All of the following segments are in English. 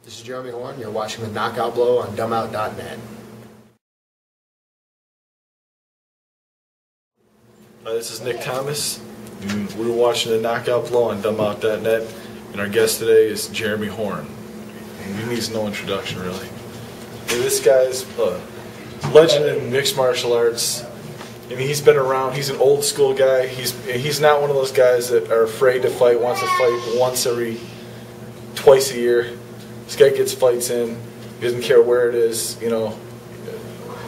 This is Jeremy Horn. You're watching the Knockout Blow on dumout.net. This is Nick Thomas. We're watching the Knockout Blow on dumout.net, and our guest today is Jeremy Horn. And he needs no introduction, really. And this guy's a legend in mixed martial arts. I mean, he's been around. He's an old school guy. He's not one of those guys that are afraid to fight. Wants to fight twice a year. This guy gets fights in. He doesn't care where it is, you know.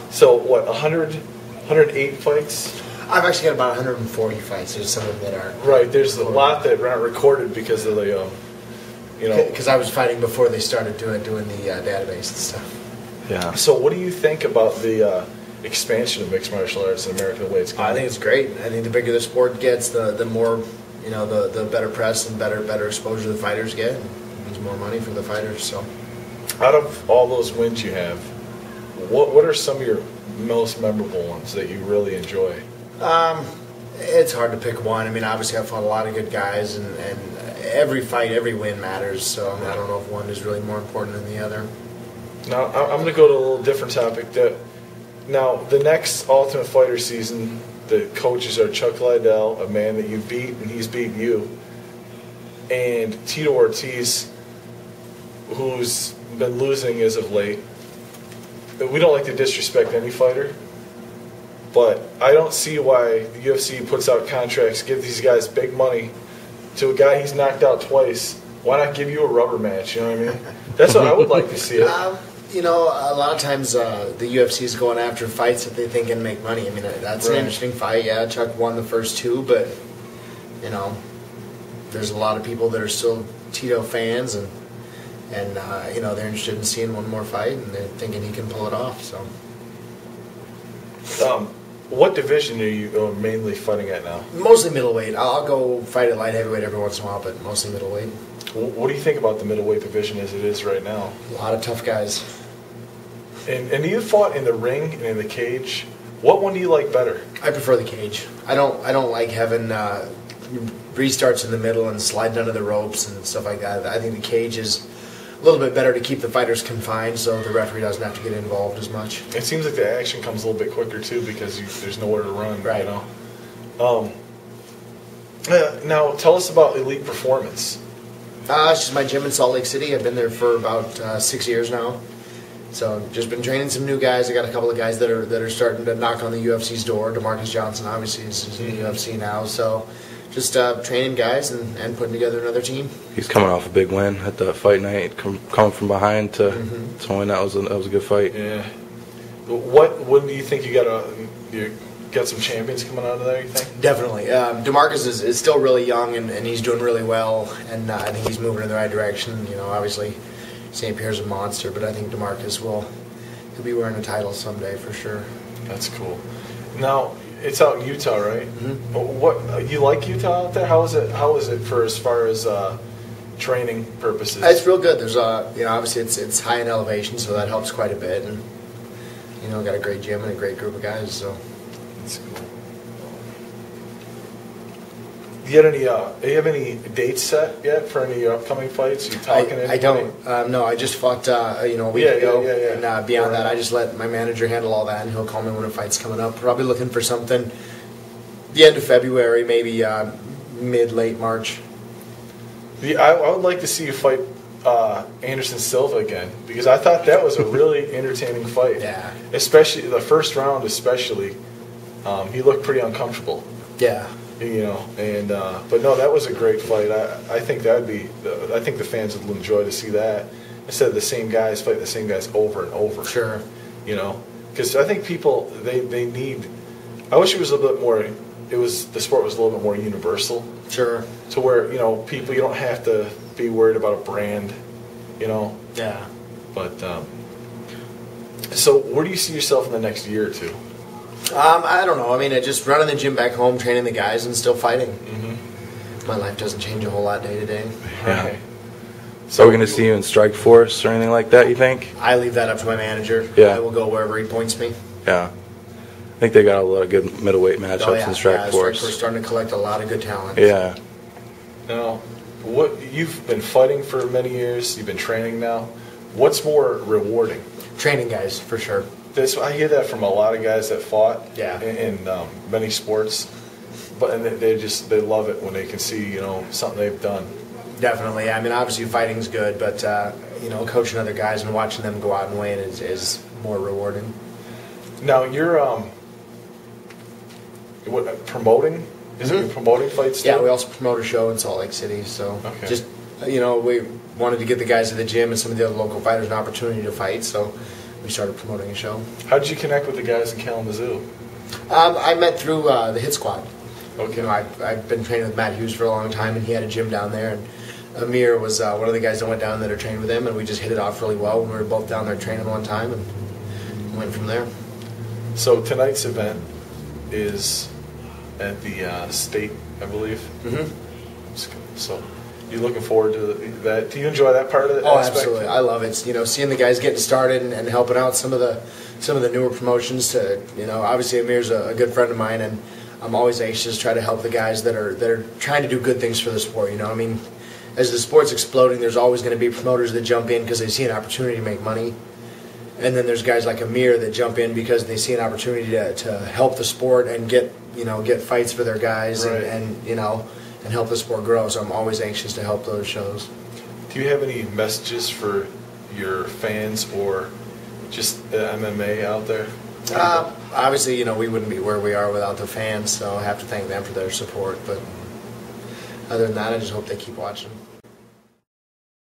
So what? 108 fights. I've actually got about 140 fights. There's some of them that aren't. Right. There's a lot that aren't recorded because of the, you know. Because I was fighting before they started doing the database and stuff. Yeah. So what do you think about the expansion of mixed martial arts in America, the way it's going? I think it's great. I think the bigger the sport gets, the more, you know, the better press and better exposure the fighters get. It means more money for the fighters. So, out of all those wins you have, what are some of your most memorable ones that you really enjoy? It's hard to pick one. I mean, obviously I fought a lot of good guys, and every fight, every win matters. So I don't know if one is really more important than the other. Now I'm going to go to a little different topic. Now the next Ultimate Fighter season, the coaches are Chuck Liddell, a man that you beat, and he's beat you, and Tito Ortiz, who's been losing as of late. We don't like to disrespect any fighter, but I don't see why the UFC puts out contracts, give these guys big money to a guy he's knocked out twice. Why not give you a rubber match? You know what I mean? That's what I would like to see it. You know, a lot of times the UFC is going after fights that they think can make money. I mean, that's an interesting fight. Yeah, Chuck won the first two, but, you know, there's a lot of people that are still Tito fans, and you know, they're interested in seeing one more fight, and they're thinking he can pull it off. So, what division are you mainly fighting at now? Mostly middleweight. I'll go fight at light heavyweight every once in a while, but mostly middleweight. What do you think about the middleweight division as it is right now? A lot of tough guys. And you fought in the ring and in the cage. What one do you like better? I prefer the cage. I don't like having restarts in the middle and sliding under the ropes and stuff like that. I think the cage is a little bit better to keep the fighters confined, so the referee doesn't have to get involved as much. It seems like the action comes a little bit quicker too because there's nowhere to run. Right. You know. Now tell us about Elite Performance. It's just my gym in Salt Lake City. I've been there for about 6 years now. So just been training some new guys. I got a couple of guys that are starting to knock on the UFC's door. DeMarcus Johnson obviously is in the UFC now. So just training guys and putting together another team. He's coming off a big win at the fight night. Coming from behind to win, that was a good fight. Yeah. When do you think you got some champions coming out of there, you think? Definitely. DeMarcus is still really young, and he's doing really well, and I think he's moving in the right direction. You know, obviously St. Pierre's a monster, but I think DeMarcus he'll be wearing a title someday for sure. That's cool. Now, it's out in Utah, right? Mm-hmm. What you like Utah out there? How is it for as far as training purposes? It's real good. There's you know, obviously it's high in elevation, so that helps quite a bit, and you know, got a great gym and a great group of guys, so that's cool. Do you have any dates set yet for any of your upcoming fights? You talking to anybody? I don't. No, I just fought a week ago, and beyond that, I just let my manager handle all that, and he'll call me when a fight's coming up. Probably looking for something the end of February, maybe mid-late March. I would like to see you fight Anderson Silva again, because I thought that was a really entertaining fight. Yeah. Especially the first round, especially. He looked pretty uncomfortable. Yeah. You know, and but no, that was a great fight. I think I think the fans would enjoy to see that instead of the same guys fight the same guys over and over. Sure. You know, because I think people they need. I wish it was a little bit more. The sport was a little bit more universal. Sure. To where, you know, people, you don't have to be worried about a brand. You know. Yeah. But so where do you see yourself in the next year or two? I don't know. I mean, just running the gym back home, training the guys, and still fighting. Mm-hmm. My life doesn't change a whole lot day to day. Yeah. Okay. So we're going to see you in Strike Force or anything like that, you think? I leave that up to my manager. Yeah. I will go wherever he points me. Yeah. I think they got a lot of good middleweight matchups in Strike Force. Strike Force starting to collect a lot of good talent. Yeah. Now, you've been fighting for many years. You've been training now. What's more rewarding? Training guys, for sure. I hear that from a lot of guys that fought Yeah. in many sports, and they love it when they can see something they've done. Definitely. I mean, obviously fighting's good, but coaching other guys and watching them go out and win is more rewarding. Now you're promoting. Is it promoting fights? Yeah, too? we also promote a show in Salt Lake City. So Okay. just we wanted to give the guys at the gym and some of the other local fighters an opportunity to fight. So we started promoting a show. How did you connect with the guys in Kalamazoo? I met through the Hit Squad. Okay. I've been training with Matt Hughes for a long time, and he had a gym down there. And Amir was one of the guys that went down there to train with him, and we just hit it off really well when we were both down there training one time, and went from there. So tonight's event is at the state, I believe. Mm-hmm. So you looking forward to that? Do you enjoy that part of it? Oh, absolutely. I love it. Seeing the guys getting started and helping out some of the newer promotions. Obviously Amir's a good friend of mine, and I'm always anxious to try to help the guys that are trying to do good things for the sport. I mean, as the sport's exploding, there's always going to be promoters that jump in because they see an opportunity to make money. And then there's guys like Amir that jump in because they see an opportunity to help the sport and get fights for their guys. Right. and help the sport grow. So I'm always anxious to help those shows. Do you have any messages for your fans or just the MMA out there? Obviously, we wouldn't be where we are without the fans, so I have to thank them for their support. But other than that, I just hope they keep watching.